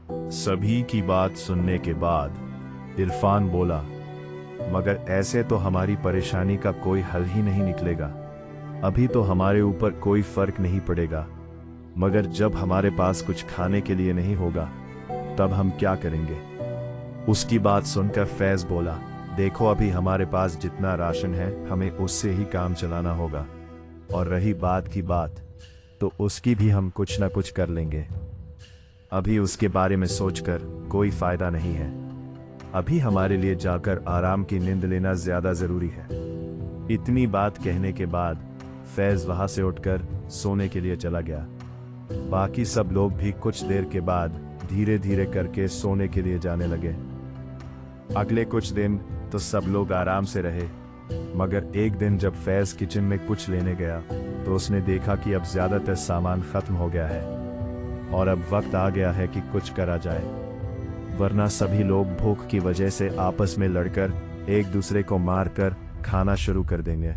सभी की बात सुनने के बाद इरफान बोला, मगर ऐसे तो हमारी परेशानी का कोई हल ही नहीं निकलेगा। अभी तो हमारे ऊपर कोई फर्क नहीं पड़ेगा, मगर जब हमारे पास कुछ खाने के लिए नहीं होगा तब हम क्या करेंगे? उसकी बात सुनकर फैज बोला, देखो अभी हमारे पास जितना राशन है हमें उससे ही काम चलाना होगा, और रही बात की बात तो उसकी भी हम कुछ ना कुछ कर लेंगे। अभी उसके बारे में सोचकर कोई फायदा नहीं है। अभी हमारे लिए जाकर आराम की नींद लेना ज्यादा जरूरी है। इतनी बात कहने के बाद फैज वहां से उठकर सोने के लिए चला गया। बाकी सब लोग भी कुछ देर के बाद धीरे धीरे करके सोने के लिए जाने लगे। अगले कुछ दिन तो सब लोग आराम से रहे, मगर एक दिन जब फैज किचन में कुछ लेने गया तो उसने देखा कि अब ज्यादातर सामान खत्म हो गया है और अब वक्त आ गया है कि कुछ करा जाए, वरना सभी लोग भूख की वजह से आपस में लड़कर एक दूसरे को मारकर खाना शुरू कर देंगे।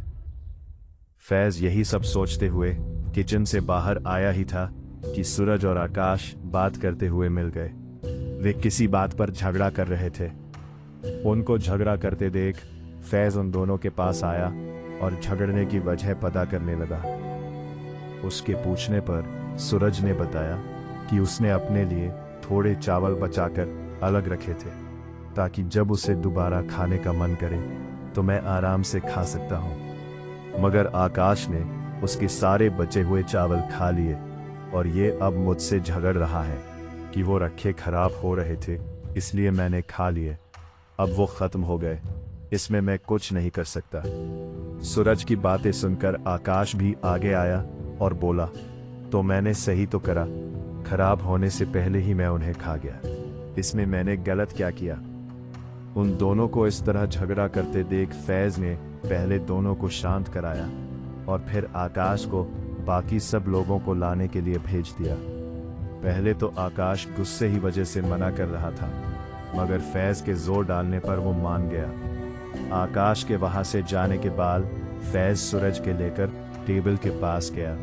फैज यही सब सोचते हुए किचन से बाहर आया ही था कि सूरज और आकाश बात करते हुए मिल गए। वे किसी बात पर झगड़ा कर रहे थे। उनको झगड़ा करते देख फैज उन दोनों के पास आया और झगड़ने की वजह पता करने लगा। उसके पूछने पर सूरज ने बताया कि उसने अपने लिए थोड़े चावल बचाकर अलग रखे थे ताकि जब उसे दोबारा खाने का मन करे तो मैं आराम से खा सकता हूं। मगर आकाश ने उसके सारे बचे हुए चावल खा लिए और ये अब मुझसे झगड़ रहा है कि वो रखे खराब हो रहे थे इसलिए मैंने खा लिए, अब वो खत्म हो गए, इसमें मैं कुछ नहीं कर सकता। सूरज की बातें सुनकर आकाश भी आगे आया और बोला, तो मैंने सही तो करा, खराब होने से पहले ही मैं उन्हें खा गया, इसमें मैंने गलत क्या किया? उन दोनों को इस तरह झगड़ा करते देख फैज ने पहले दोनों को शांत कराया और फिर आकाश को बाकी सब लोगों को लाने के लिए भेज दिया। पहले तो आकाश गुस्से ही वजह से मना कर रहा था, मगर फैज के जोर डालने पर वो मान गया। आकाश के वहां से जाने के बाद फैज सूरज के लेकर टेबल के पास गया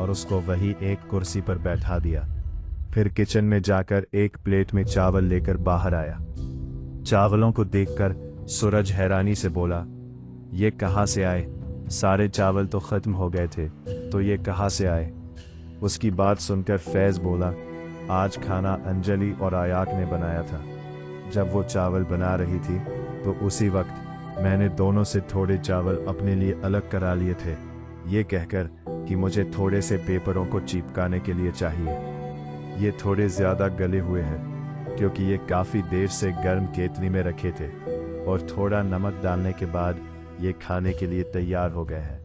और उसको वही एक कुर्सी पर बैठा दिया। फिर किचन में जाकर एक प्लेट में चावल लेकर बाहर आया। चावलों को देखकर सूरज हैरानी से बोला, ये कहाँ से आए? सारे चावल तो खत्म हो गए थे, तो ये कहाँ से आए? उसकी बात सुनकर फैज बोला, आज खाना अंजलि और आयाक ने बनाया था। जब वो चावल बना रही थी तो उसी वक्त मैंने दोनों से थोड़े चावल अपने लिए अलग करा लिए थे, ये कहकर कि मुझे थोड़े से पेपरों को चिपकाने के लिए चाहिए। ये थोड़े ज्यादा गले हुए हैं क्योंकि ये काफी देर से गर्म केतली में रखे थे और थोड़ा नमक डालने के बाद ये खाने के लिए तैयार हो गए हैं।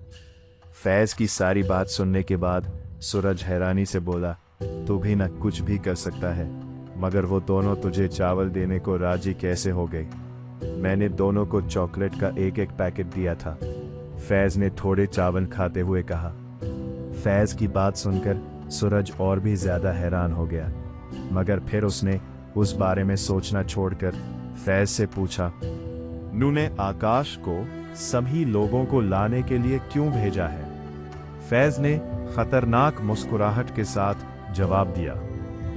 फैज की सारी बात सुनने के बाद सूरज हैरानी से बोला, तू भी न कुछ भी कर सकता है, मगर वो दोनों तुझे चावल देने को राजी कैसे हो गई? मैंने दोनों को चॉकलेट का एक एक पैकेट दिया था। फैज ने थोड़े चावल खाते हुए कहा। फैज की बात सुनकर सूरज और भी ज्यादा हैरान हो गया, मगर फिर उसने उस बारे में सोचना छोड़कर फैज से पूछा, नूने आकाश को सभी लोगों को लाने के लिए क्यों भेजा है? फैज ने खतरनाक मुस्कुराहट के साथ जवाब दिया,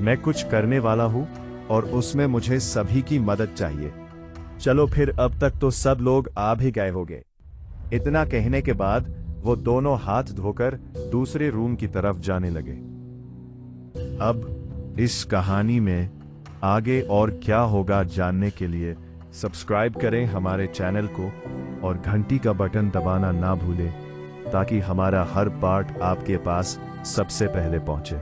मैं कुछ करने वाला हूं और उसमें मुझे सभी की मदद चाहिए। चलो फिर, अब तक तो सब लोग आ भी गए होंगे। इतना कहने के बाद वो दोनों हाथ धोकर दूसरे रूम की तरफ जाने लगे। अब इस कहानी में आगे और क्या होगा जानने के लिए सब्सक्राइब करें हमारे चैनल को और घंटी का बटन दबाना ना भूलें ताकि हमारा हर पार्ट आपके पास सबसे पहले पहुंचे।